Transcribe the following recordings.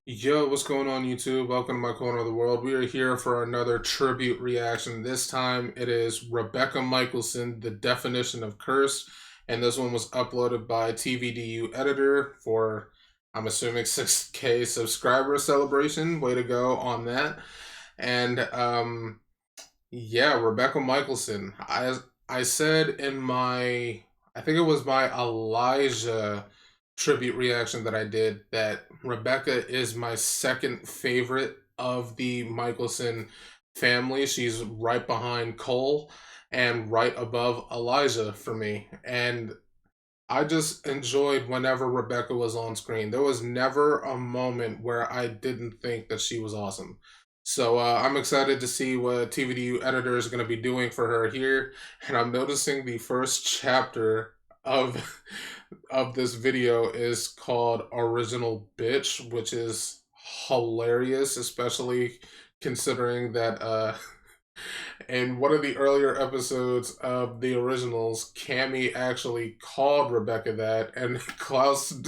Yo, what's going on YouTube? Welcome to my corner of the world. We are here for another tribute reaction. This time it is Rebekah Mikaelson, The Definition of Curse. And this one was uploaded by TVDU Editor for, I'm assuming, 6K subscriber celebration. Way to go on that. And yeah, Rebekah Mikaelson. I said in my, I think it was my Elijah tribute reaction that I did, that Rebekah is my second favorite of the Mikaelson family. She's right behind Cole and right above Elijah for me. And I just enjoyed whenever Rebekah was on screen. There was never a moment where I didn't think that she was awesome. So I'm excited to see what TVDU editor is going to be doing for her here. And I'm noticing the first chapter of this video is called Original Bitch, which is hilarious, especially considering that in one of the earlier episodes of the originals, Cammy actually called Rebekah that, and Klaus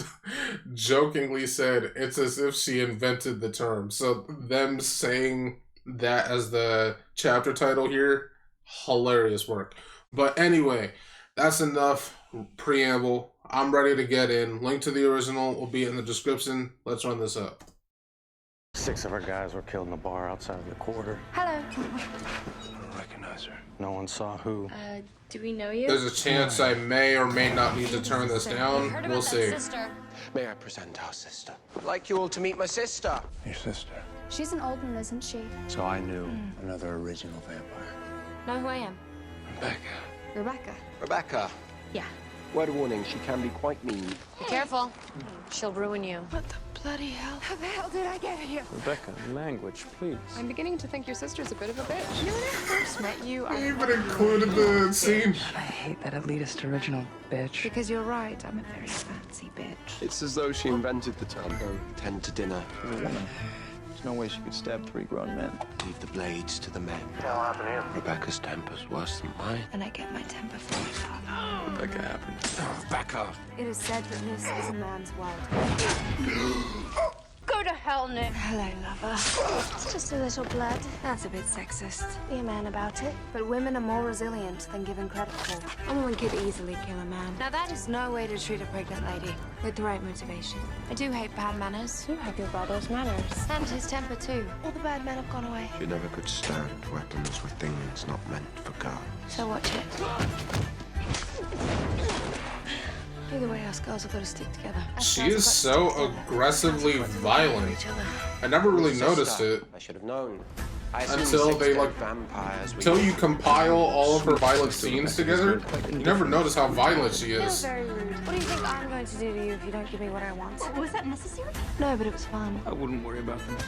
jokingly said it's as if she invented the term. So them saying that as the chapter title here, hilarious work. But anyway, that's enough preamble. I'm ready to get in. Link to the original will be in the description. Let's run this up. 6 of our guys were killed in a bar outside of the quarter. Hello. I don't recognize her. No one saw who. Do we know you? There's a chance I may or may not need to turn this down. We'll see. Sister. May I present our sister? I'd like you all to meet my sister. Your sister. She's an old one, isn't she? So I knew another original vampire. Know who I am? Rebekah. Rebekah. Rebekah. Yeah. Word of warning, she can be quite mean. Be careful. She'll ruin you. What the bloody hell? How the hell did I get here? Rebekah, language, please. I'm beginning to think your sister's a bit of a bitch. You know, when I first met you, I Even included the scene. I hate that elitist original bitch. Because you're right, I'm a very fancy bitch. It's as though she invented the term. Go tend to dinner. You're a woman. There's no way she could stab 3 grown men. Leave the blades to the men. What'll happen here? Rebekah's temper's worse than mine. And I get my temper from my father. Rebekah happened. Oh, Rebekah. It is said that this is a man's world. Go to hell, Nick. Hello, lover. It's just a little blood. That's a bit sexist. Be a man about it. But women are more resilient than given credit for. A woman could easily kill a man. Now that is no way to treat a pregnant lady. With the right motivation. I do hate bad manners. You have your brother's manners. And his temper too. All the bad men have gone away. She never could stand weapons with things not meant for girls. So watch it. Either way, us girls have got to stick together. She is so aggressively violent. I never really noticed it I should have known. until they until you compile all of her violent scenes together. You never notice how violent she You're is. very rude. What do you think I'm going to do to you if you don't give me what I want? Was that necessary? No, but it was fun. I wouldn't worry about them.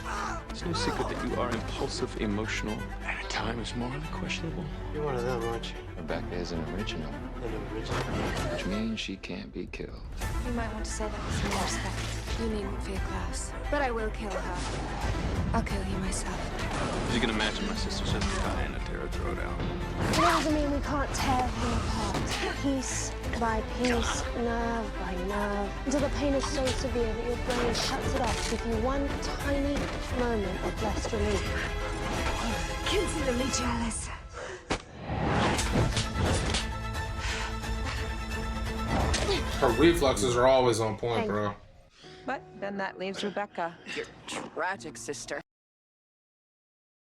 It's no secret that you are impulsive, emotional, and at times morally questionable. You're one of them, aren't you? Rebekah is an original, An original. which means she can't be killed. You might want to say that with more respect. You needn't fear Klaus. But I will kill her. I'll kill you myself. As you can imagine, my sister's just trying to tear her throat out. It doesn't mean we can't tear him apart. Piece by piece, nerve by nerve, until the pain is so severe that your brain shuts it off to give you one tiny moment of blessed relief. Consider me jealous. Her reflexes are always on point, bro. But then that leaves Rebekah, your tragic sister.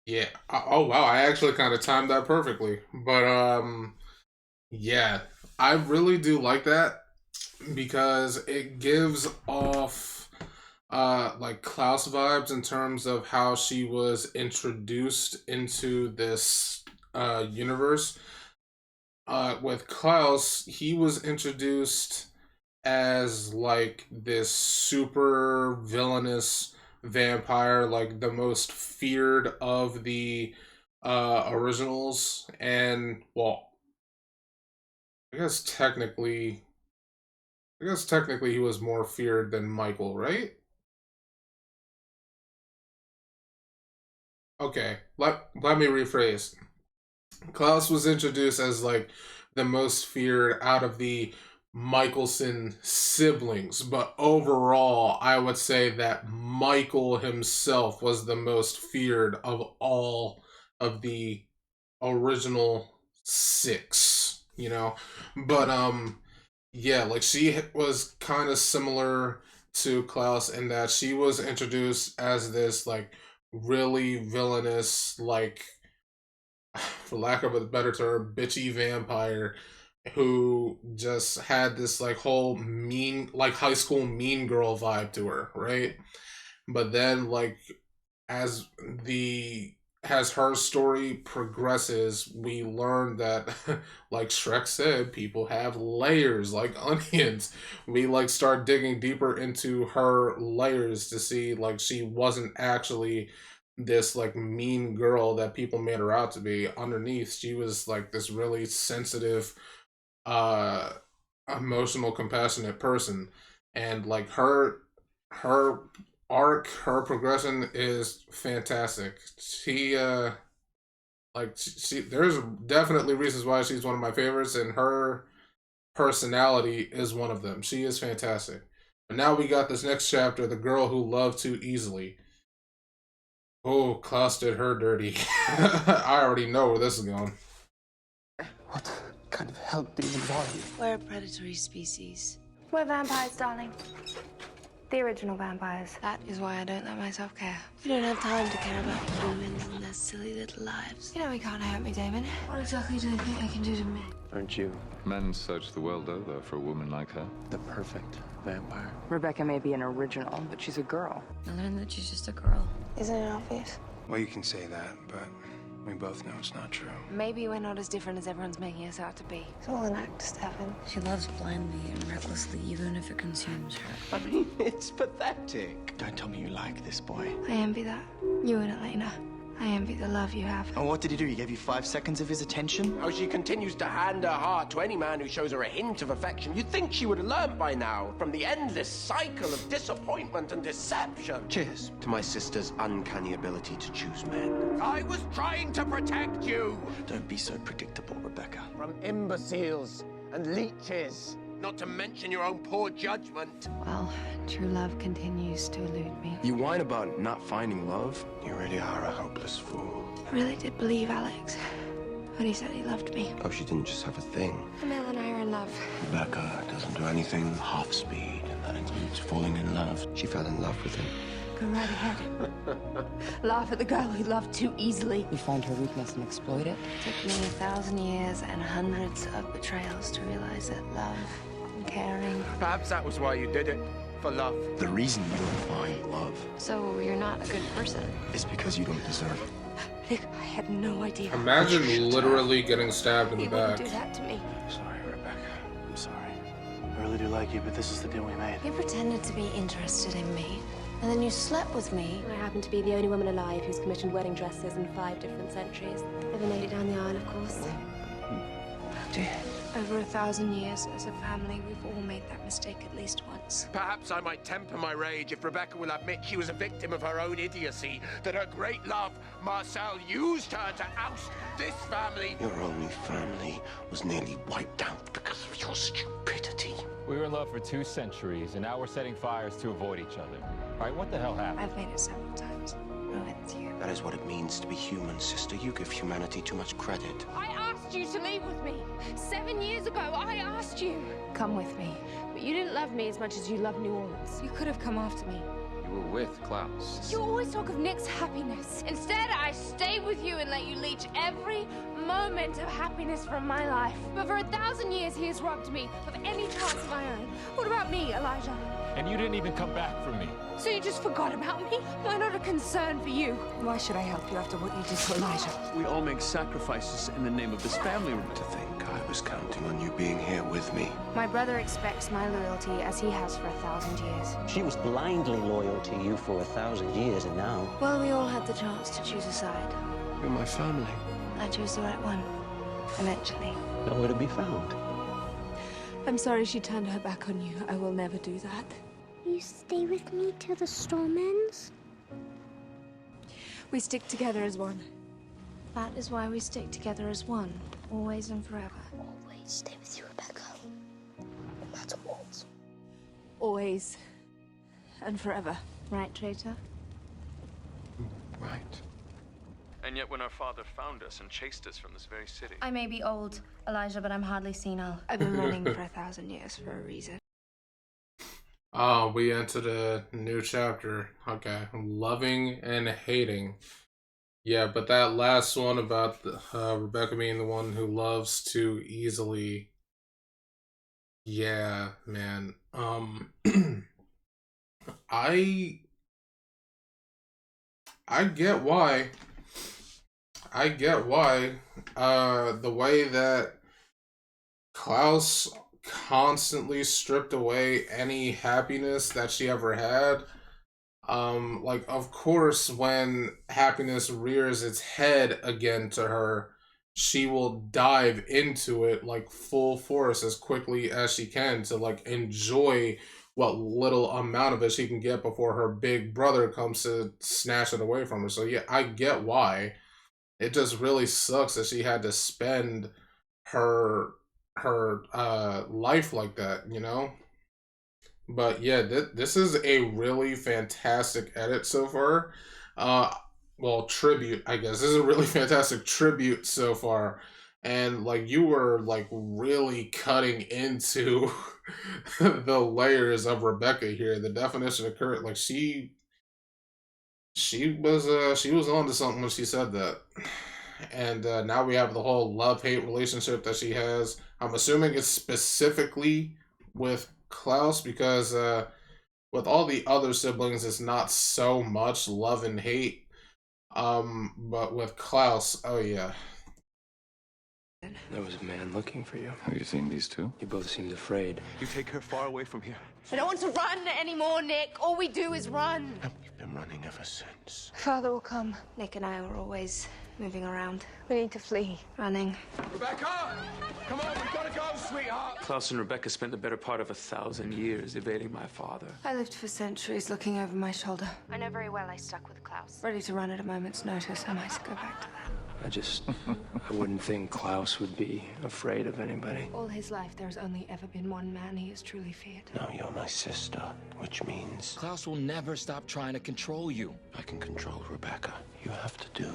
Yeah. Oh wow, I actually kind of timed that perfectly. But yeah, I really do like that because it gives off like Klaus vibes in terms of how she was introduced into this universe. With Klaus, he was introduced as like this super villainous vampire, like the most feared of the originals. And well, I guess technically he was more feared than Michael, right? Okay, let me rephrase. Klaus was introduced as like the most feared out of the Mikaelson siblings, but overall, I would say that Michael himself was the most feared of all of the original 6, you know? But, yeah, like, she was kind of similar to Klaus in that she was introduced as this, like, really villainous, like, for lack of a better term, bitchy vampire who just had this like whole mean, like high school mean girl vibe to her, right? But then like as the as her story progresses, we learn that like Shrek said, people have layers like onions. We like start digging deeper into her layers to see like she wasn't actually this like mean girl that people made her out to be. Underneath, she was like this really sensitive, uh emotional, compassionate person. And like her arc, her progression is fantastic. She like she there's definitely reasons why she's one of my favorites, and her personality is one of them. She is fantastic. But now we got this next chapter, the girl who loved too easily. Oh, Klaus did her dirty. I already know where this is going. What kind of hell demons are you? We're a predatory species. We're vampires, darling. The original vampires. That is why I don't let myself care. We don't have time to care about humans and their silly little lives. You know, he can't hurt me, Damon. What exactly do they think they can do to me? Aren't you Men search the world over for a woman like her. the perfect vampire? Rebekah may be an original, but she's a girl. I learned that she's just a girl. Isn't it obvious? Well, you can say that, but we both know it's not true. Maybe we're not as different as everyone's making us out to be. It's all an act, Stefan. She loves blindly and recklessly, even if it consumes her. I mean, it's pathetic. Don't tell me you like this boy. I envy that. You and Elena. I envy the love you have. And what did he do? He gave you 5 seconds of his attention? How she continues to hand her heart to any man who shows her a hint of affection. You'd think she would have learned by now from the endless cycle of disappointment and deception. Cheers. To my sister's uncanny ability to choose men. I was trying to protect you Don't be so predictable, Rebekah. from imbeciles and leeches. Not to mention your own poor judgment. Well, true love continues to elude me. You whine about not finding love. You really are a hopeless fool. I really did believe Alex when he said he loved me. Oh, she didn't just have a thing. Emil and I are in love. Rebekah doesn't do anything half speed, and that includes falling in love. She fell in love with him. Go right ahead. Laugh at the girl who loved too easily. You find her weakness and exploit it. It took me 1,000 years and hundreds of betrayals to realize that love and caring. Perhaps that was why you did it. For love. The reason you don't find love So you're not a good person. is because you don't deserve it. Nick, I had no idea. Imagine literally getting stabbed in He the wouldn't back. do that to me. Sorry, Rebekah. I'm sorry. I really do like you, but this is the deal we made. You pretended to be interested in me, and then you slept with me. I happen to be the only woman alive who's commissioned wedding dresses in 5 different centuries. Never made it down the aisle, of course. Over 1,000 years as a family, we've all made that mistake at least once. Perhaps I might temper my rage if Rebekah will admit she was a victim of her own idiocy, that her great love, Marcel, used her to oust this family. Your only family was nearly wiped out because of your stupidity. We were in love for 2 centuries, and now we're setting fires to avoid each other. All right, what the hell happened? I've made it several times. No, it's you. That is what it means to be human, sister. You give humanity too much credit. I asked you to leave with me. 7 years ago, I asked you. Come with me. But you didn't love me as much as you love New Orleans. You could have come after me. You were with Klaus. You always talk of Nick's happiness. Instead, I stayed with you and let you leech every moment of happiness from my life. But for 1,000 years, he has robbed me of any chance of my own. What about me, Elijah? And you didn't even come back for me. So you just forgot about me? Am I not a concern for you? Why should I help you after what you did to Elijah? We all make sacrifices in the name of this family. To think I was counting on you being here with me. My brother expects my loyalty as he has for 1,000 years. She was blindly loyal to you for 1,000 years, and now... Well, we all had the chance to choose a side. You're my family. I chose the right one. Eventually. Nowhere to be found. I'm sorry she turned her back on you. I will never do that. You stay with me till the storm ends? We stick together as one. That is why we stick together as one, always and forever. Always stay with you, Rebekah. Always. And forever. Right, traitor? Right. And yet when our father found us and chased us from this very city... I may be old, Elijah, but I'm hardly senile. I've been running for 1,000 years for a reason. Oh, we entered a new chapter. Okay. Loving and hating. Yeah, but that last one about Rebekah being the one who loves too easily. Yeah, man. I get why. I get why. The way that Klaus constantly stripped away any happiness that she ever had. Like, of course, when happiness rears its head again to her, she will dive into it, like, full force as quickly as she can to, like, enjoy what little amount of it she can get before her big brother comes to snatch it away from her. So, yeah, I get why. It just really sucks that she had to spend her life like that, you know? But yeah, this is a really fantastic edit so far. Well, tribute, I guess. This is a really fantastic tribute so far. And like you were like really cutting into the layers of Rebekah here. The definition of Kurt, like she was on to something when she said that. And now we have the whole love-hate relationship that she has. I'm assuming it's specifically with Klaus because with all the other siblings, it's not so much love and hate. But with Klaus, oh yeah. There was a man looking for you. Have you seen these two? You both seemed afraid. You take her far away from here. I don't want to run anymore, Nick. All we do is run. And we've been running ever since. Father will come. Nick and I were always moving around. We need to flee. Running. Rebekah! Come on, we've got to go, sweetheart! Klaus and Rebekah spent the better part of 1,000 years evading my father. I lived for centuries looking over my shoulder. I know very well I stuck with Klaus. Ready to run at a moment's notice. I might go back to that. I wouldn't think Klaus would be afraid of anybody. All his life, there's only ever been one man he has truly feared. Now you're my sister, which means... Klaus will never stop trying to control you. I can control Rebekah. You have to do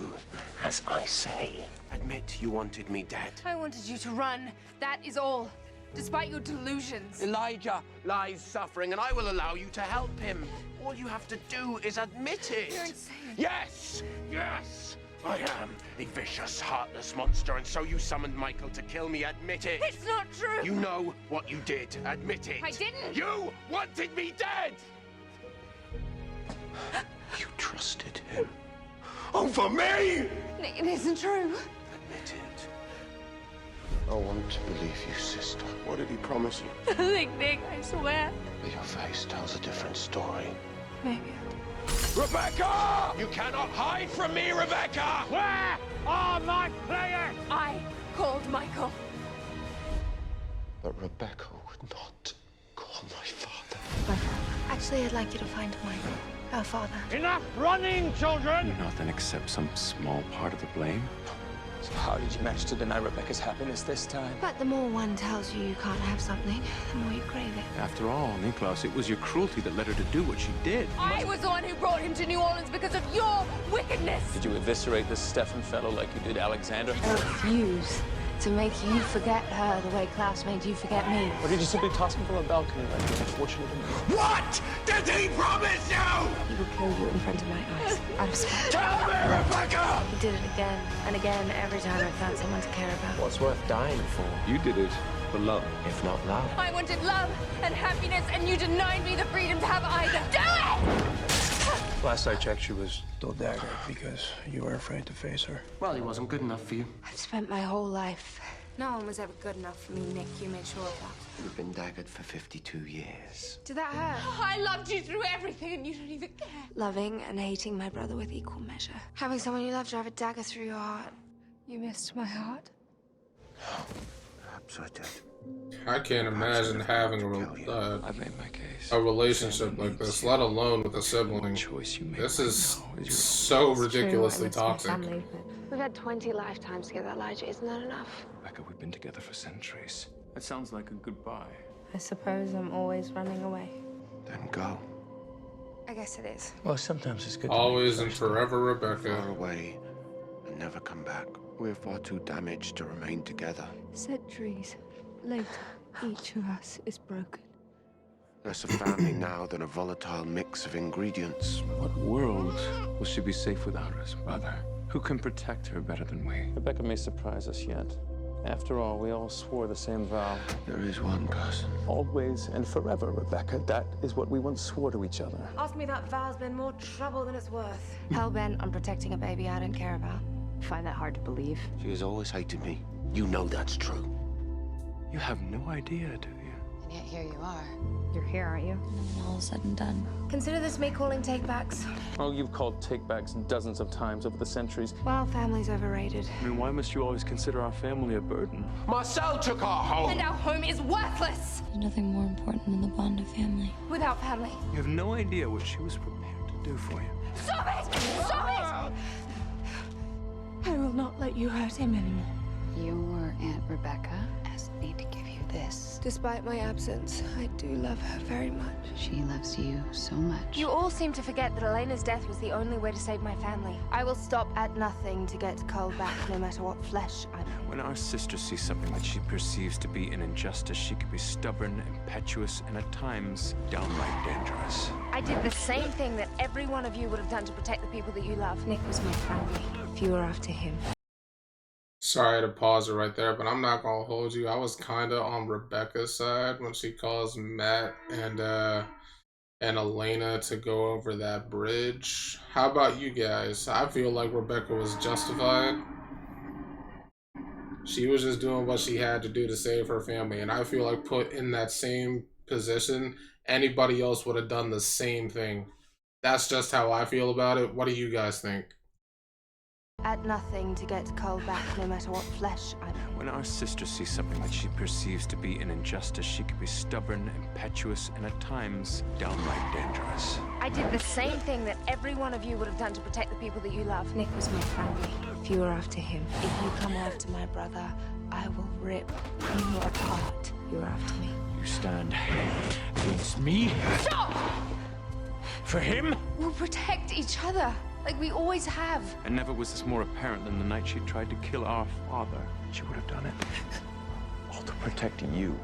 as I say. Admit you wanted me dead. I wanted you to run. That is all. Despite your delusions. Elijah lies suffering, and I will allow you to help him. All you have to do is admit it. You're insane. Yes! Yes! I am a vicious, heartless monster, and so you summoned Michael to kill me. Admit it. It's not true. You know what you did. Admit it. I didn't. You wanted me dead. You trusted him. Over me! Nick, it isn't true. Admit it. I want to believe you, sister. What did he promise you? Nothing, Nick, I swear. But your face tells a different story. Maybe. Rebekah! You cannot hide from me, Rebekah! Where are my players? I called Michael. But Rebekah would not call my father. My father. Actually, I'd like you to find Michael. Our father. Enough running, children! Nothing except some small part of the blame. So how did you manage to deny Rebekah's happiness this time? But the more one tells you you can't have something, the more you crave it. After all, Niklaus, it was your cruelty that led her to do what she did. I was the one who brought him to New Orleans because of your wickedness. Did you eviscerate this Stefan fellow like you did Alexander? I refuse to make you forget her the way Klaus made you forget me. Or did you simply toss him from a balcony like an unfortunate man? What did he promise you? He will kill you in front of my eyes, out of spite. Tell me, Rebekah! He did it again and again every time I found someone to care about. What's worth dying for? You did it for love. If not love. I wanted love and happiness, and you denied me the freedom to have either. Do it! Last I checked, she was still daggered because you were afraid to face her. Well, he wasn't good enough for you. I've spent my whole life. No one was ever good enough for me, Nick. You made sure of that. You've been daggered for 52 years. Did that hurt? I loved you through everything, and you don't even care. Loving and hating my brother with equal measure. Having someone you love drive a dagger through your heart. You missed my heart. Perhaps I did. I can't imagine having I've made my case. a relationship like this, let alone with a sibling. This is so ridiculously toxic. We've had 20 lifetimes together, Elijah. Isn't that enough? Rebekah, we've been together for centuries. That sounds like a goodbye. I suppose I'm always running away. then go. I guess it is. Well, sometimes it's good to Always make and the first forever, Rebekah. Far away and never come back. We're far too damaged to remain together. Centuries later, each of us is broken. Less a family now than a volatile mix of ingredients. What world will she be safe without us, brother? Who can protect her better than we? Rebekah may surprise us yet. After all, we all swore the same vow. There is one person. Always and forever, Rebekah. That is what we once swore to each other. Ask me, that vow's been more trouble than it's worth. Hell-bent on protecting a baby I don't care about. Find that hard to believe? She has always hated me. You know that's true. You have no idea, do you? And yet here you are. You're here, aren't you? When all said and done. Consider this me calling take-backs. Oh, you've called take-backs dozens of times over the centuries. Well, family's overrated. I mean, why must you always consider our family a burden? Marcel took our home. And our home is worthless There's nothing more important than the bond of family. without family. You have no idea what she was prepared to do for you. Stop it! Stop it! I will not let you hurt him anymore. Your Aunt Rebekah asked me to give you this. Despite my absence, I do love her very much. She loves you so much. You all seem to forget that Elena's death was the only way to save my family. I will stop at nothing to get Cole back, no matter what flesh I'm in. When our sister sees something that she perceives to be an injustice, she can be stubborn, impetuous, and at times downright dangerous. I did the same thing that every one of you would have done to protect the people that you love. Nick was my family. If you were after him. Sorry to pause it right there, but I'm not gonna hold you. I was kind of on Rebekah's side when she calls Matt and Elena to go over that bridge. How about you guys? I feel like Rebekah was justified. She was just doing what she had to do to save her family, and I feel like put in that same position, anybody else would have done the same thing. That's just how I feel about it. What do you guys think? At nothing to get Cole back, no matter what flesh I'm in. When our sister sees something that she perceives to be an injustice, she can be stubborn, impetuous, and at times downright dangerous. I did the same thing that every one of you would have done to protect the people that you love. Nick was my family. If you were after him, if you come after my brother, I will rip you apart. You're after me. You stand against me? Stop! For him? We'll protect each other, like we always have. And never was this more apparent than the night she tried to kill our father. She would have done it all to protect you.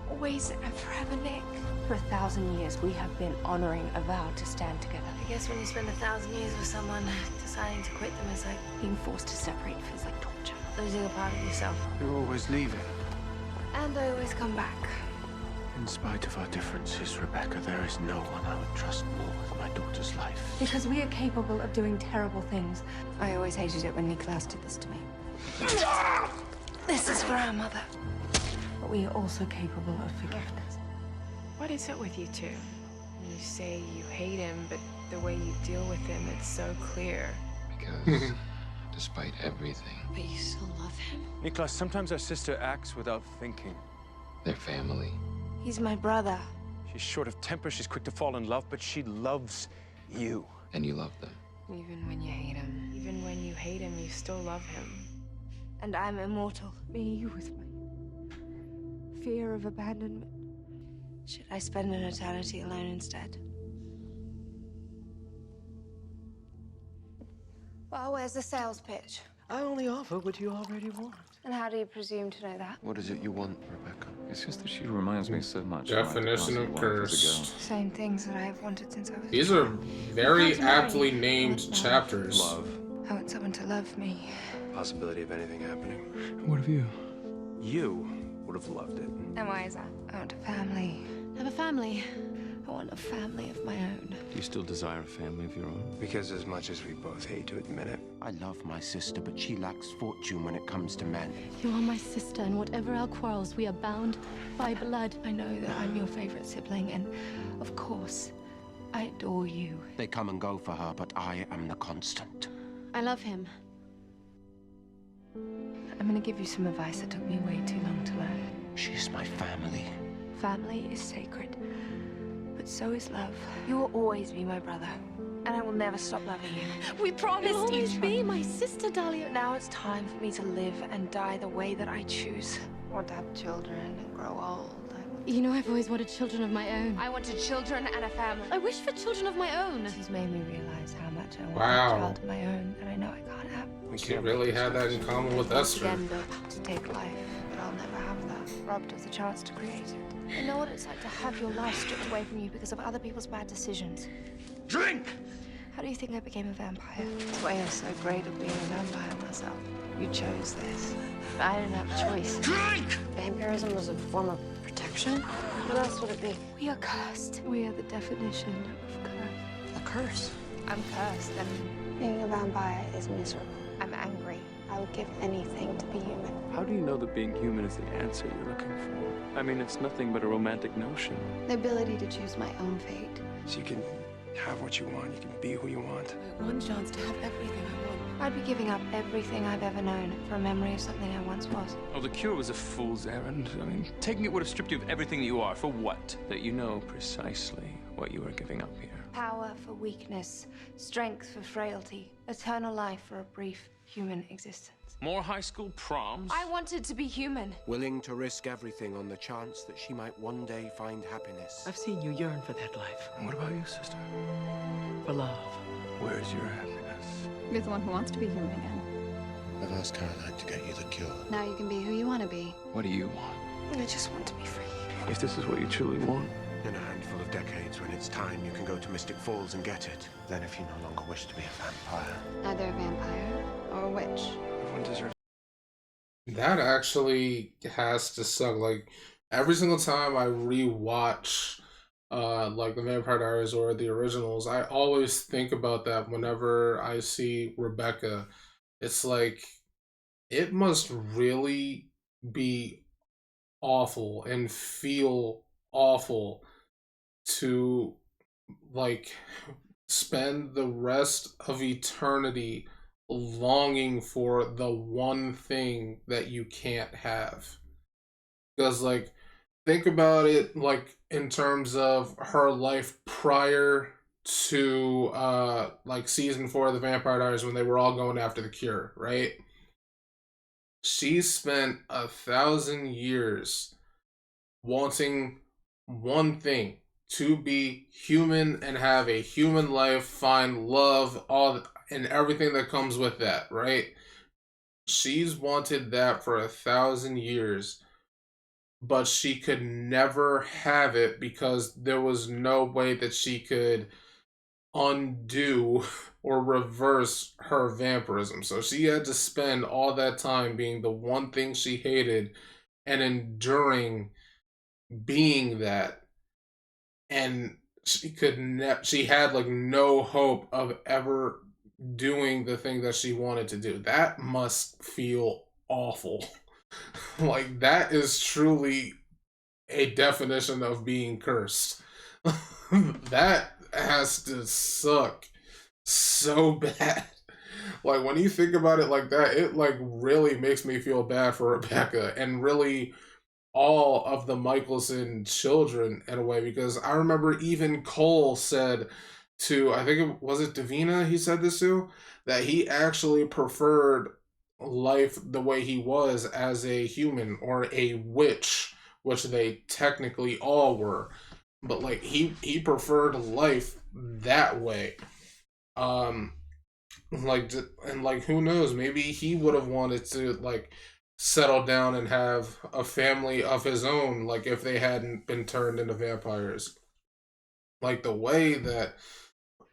Always and forever, Nick. For 1,000 years, we have been honoring a vow to stand together. I guess when you spend 1,000 years with someone, deciding to quit them is like being forced to separate feels like torture. Losing a part of yourself. You're always leaving. And I always come back. In spite of our differences, Rebekah, there is no one I would trust more with my daughter's life. Because we are capable of doing terrible things. I always hated it when Mikaelson did this to me. This is for our mother. But we are also capable of forgiveness. What is it with you two? You say you hate him, but the way you deal with him, it's so clear. Because despite everything, But you still love him? Niklas, sometimes our sister acts without thinking. they're family. He's my brother. She's short of temper, she's quick to fall in love, but she loves you. And you love them. Even when you hate him. Even when you hate him, you still love him. And I'm immortal. Me with my fear of abandonment. Should I spend an eternity alone instead? Well, where's the sales pitch? I only offer what you already want. And how do you presume to know that? What is it you want, Rebekah? It's just that she reminds me so much. Definition of curse. Same things that I've wanted since I was These a are child. very How to marry. aptly named chapters. Love. I want someone to love me. Possibility of anything happening. What of you? You would have loved it. And why is that? I want a family. Have a family. I want a family of my own. Do you still desire a family of your own? Because as much as we both hate to admit it, I love my sister, but she lacks fortune when it comes to men. You are my sister, and whatever our quarrels, we are bound by blood. I know that I'm your favorite sibling, and of course, I adore you. They come and go for her, but I am the constant. I love him. I'm gonna give you some advice that took me way too long to learn. She's my family. Family is sacred, but so is love. You will always be my brother, and I will never stop loving you. We promised You'll always each be other. My sister, Dahlia. Now it's time for me to live and die the way that I choose. I want to have children and grow old. I want You know, I've always wanted children of my own. I wanted children and a family. I wish for children of my own. She's made me realize how much I want Wow. a child of my own that I know I can't have. She really had that in common with Esther. End up to take life, but I'll never have that. Robbed of the chance to create it. I know what it's like to have your life stripped away from you because of other people's bad decisions. Drink! How do you think I became a vampire? That's why I'm so great at being a vampire myself. You chose this. But I didn't have a choice. Drink! Vampirism was a form of protection? What else would it be? We are cursed. We are the definition of curse. A curse? I'm cursed and Being a vampire is miserable. I'm angry. I would give anything to be human. How do you know that being human is the answer you're looking for? I mean, it's nothing but a romantic notion. The ability to choose my own fate. So you can have what you want, you can be who you want. One chance to have everything I want. I'd be giving up everything I've ever known for a memory of something I once was. Oh, the cure was a fool's errand. I mean, taking it would have stripped you of everything that you are. For what? That you know precisely what you are giving up here. Power for weakness, strength for frailty, eternal life for a brief human existence. More high school proms? I wanted to be human. Willing to risk everything on the chance that she might one day find happiness. I've seen you yearn for that life. And what about you, sister? For love. Where's your happiness? You're the one who wants to be human again. I've asked Caroline to get you the cure. Now you can be who you want to be. What do you want? I just want to be free. If this is what you truly want, In a handful of decades, when it's time, you can go to Mystic Falls and get it. Then if you no longer wish to be a vampire. Either a vampire or a witch. everyone deserves. That actually has to suck. Like, every single time I rewatch like the Vampire Diaries or the originals, I always think about that whenever I see Rebekah. It's like, it must really be awful and feel awful to like spend the rest of eternity longing for the one thing that you can't have. Because, like, think about it, like, in terms of her life prior to like season 4 of the Vampire Diaries, when they were all going after the cure, right? She spent 1,000 years wanting one thing: to be human and have a human life, find love, and everything that comes with that, right? She's wanted that for 1,000 years, but she could never have it because there was no way that she could undo or reverse her vampirism. So she had to spend all that time being the one thing she hated and enduring being that. And she she had like no hope of ever doing the thing that she wanted to do. That must feel awful. Like, that is truly a definition of being cursed. That has to suck so bad. Like, when you think about it like that, it like really makes me feel bad for Rebekah and really all of the Mikaelson children in a way, because I remember even Cole said to, I think it was Davina, he said this to, that he actually preferred life the way he was as a human or a witch, which they technically all were, but like he preferred life that way. Like, and like, who knows, maybe he would have wanted to like settle down and have a family of his own, like if they hadn't been turned into vampires. Like, the way that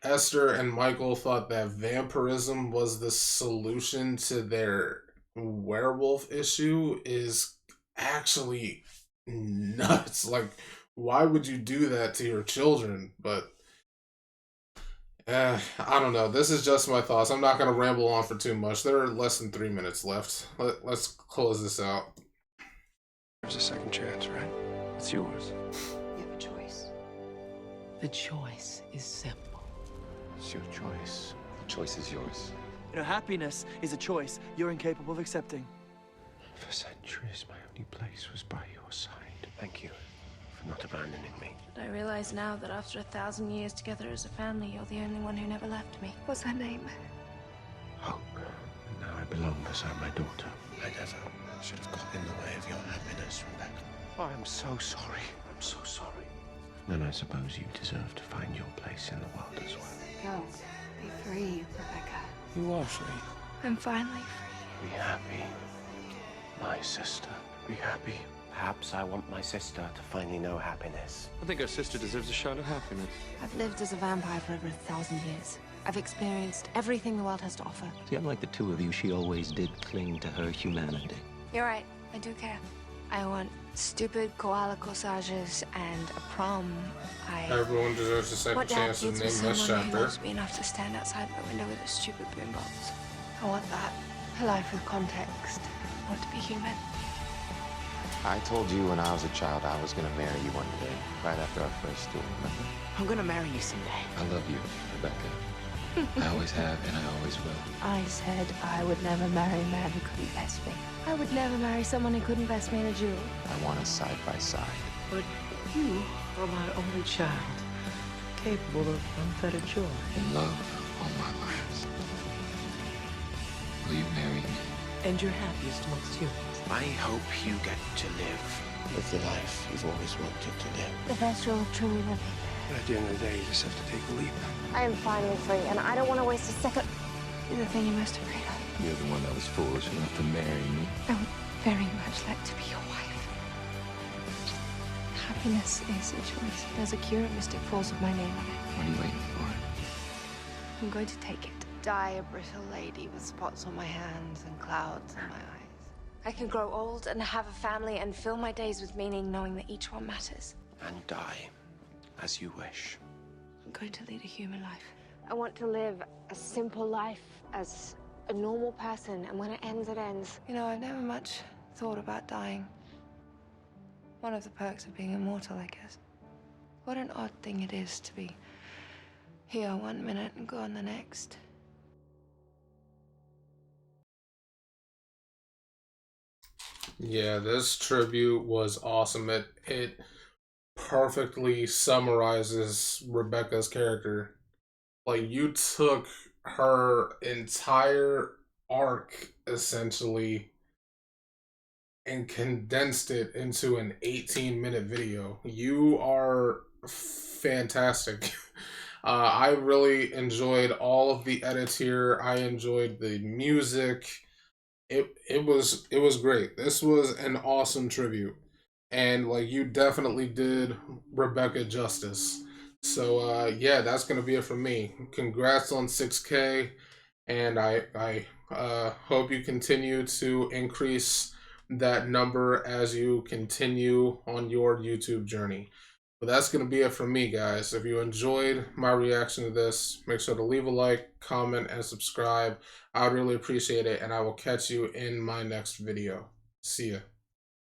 Esther and Michael thought that vampirism was the solution to their werewolf issue is actually nuts. Like, why would you do that to your children? But I don't know. This is just my thoughts. I'm not going to ramble on for too much. There are less than 3 minutes left. Let's close this out. There's a second chance, right? It's yours. You have a choice. The choice is simple. It's your choice. The choice is yours. You know, happiness is a choice you're incapable of accepting. For centuries, my only place was by your side. Thank you for not abandoning me. But I realize now that after 1,000 years together as a family, you're the only one who never left me. What's her name? Hope. And now I belong beside my daughter. I never should have got in the way of your happiness, Rebekah. I am so sorry. I'm so sorry. And I suppose you deserve to find your place in the world as well. Go. Be free, Rebekah. You are free. I'm finally free. Be happy, my sister. Be happy. Perhaps I want my sister to finally know happiness. I think our sister deserves a shot of happiness. I've lived as a vampire for over 1,000 years. I've experienced everything the world has to offer. See, unlike the two of you, she always did cling to her humanity. You're right. I do care. I want stupid koala corsages and a prom. Everyone deserves a second chance to name this someone who chapter. loves me enough to stand outside my window with a stupid boombox. I want that. A life with context. I want to be human. I told you when I was a child I was gonna marry you one day, right after our first duel, remember? I'm gonna marry you someday. I love you, Rebekah. I always have and I always will. I said I would never marry a man who couldn't best me. I would never marry someone who couldn't best me in a duel. I want us side by side. But you are my only child, capable of unfettered joy. In love all my life. Will you marry me? And you're happiest amongst humans. I hope you get to live the life you've always wanted to live. The best rule of truly living. But at the end of the day, you just have to take a leap. I am finally free, and I don't want to waste a second. You're the thing you're most afraid of. You're the one that was foolish enough to marry me. I would very much like to be your wife. Happiness is a choice. There's a cure at Mystic Falls with my name on it. What are you waiting for? I'm going to take it. Die a brittle lady with spots on my hands and clouds in my eyes. I can grow old and have a family and fill my days with meaning, knowing that each one matters. And die as you wish. I'm going to lead a human life. I want to live a simple life as a normal person, and when it ends, it ends. You know, I've never much thought about dying. One of the perks of being immortal, I guess. What an odd thing it is to be here one minute and gone the next. Yeah, this tribute was awesome. It perfectly summarizes Rebekah's character. Like, you took her entire arc, essentially, and condensed it into an 18-minute video. You are fantastic. I really enjoyed all of the edits here. I enjoyed the music. It was great. This was an awesome tribute. And like, you definitely did Rebekah justice. So yeah, that's gonna be it for me. Congrats on 6K, and I hope you continue to increase that number as you continue on your YouTube journey. But that's gonna be it for me, guys. If you enjoyed my reaction to this, make sure to leave a like, comment, and subscribe. I'd really appreciate it, and I will catch you in my next video. See ya.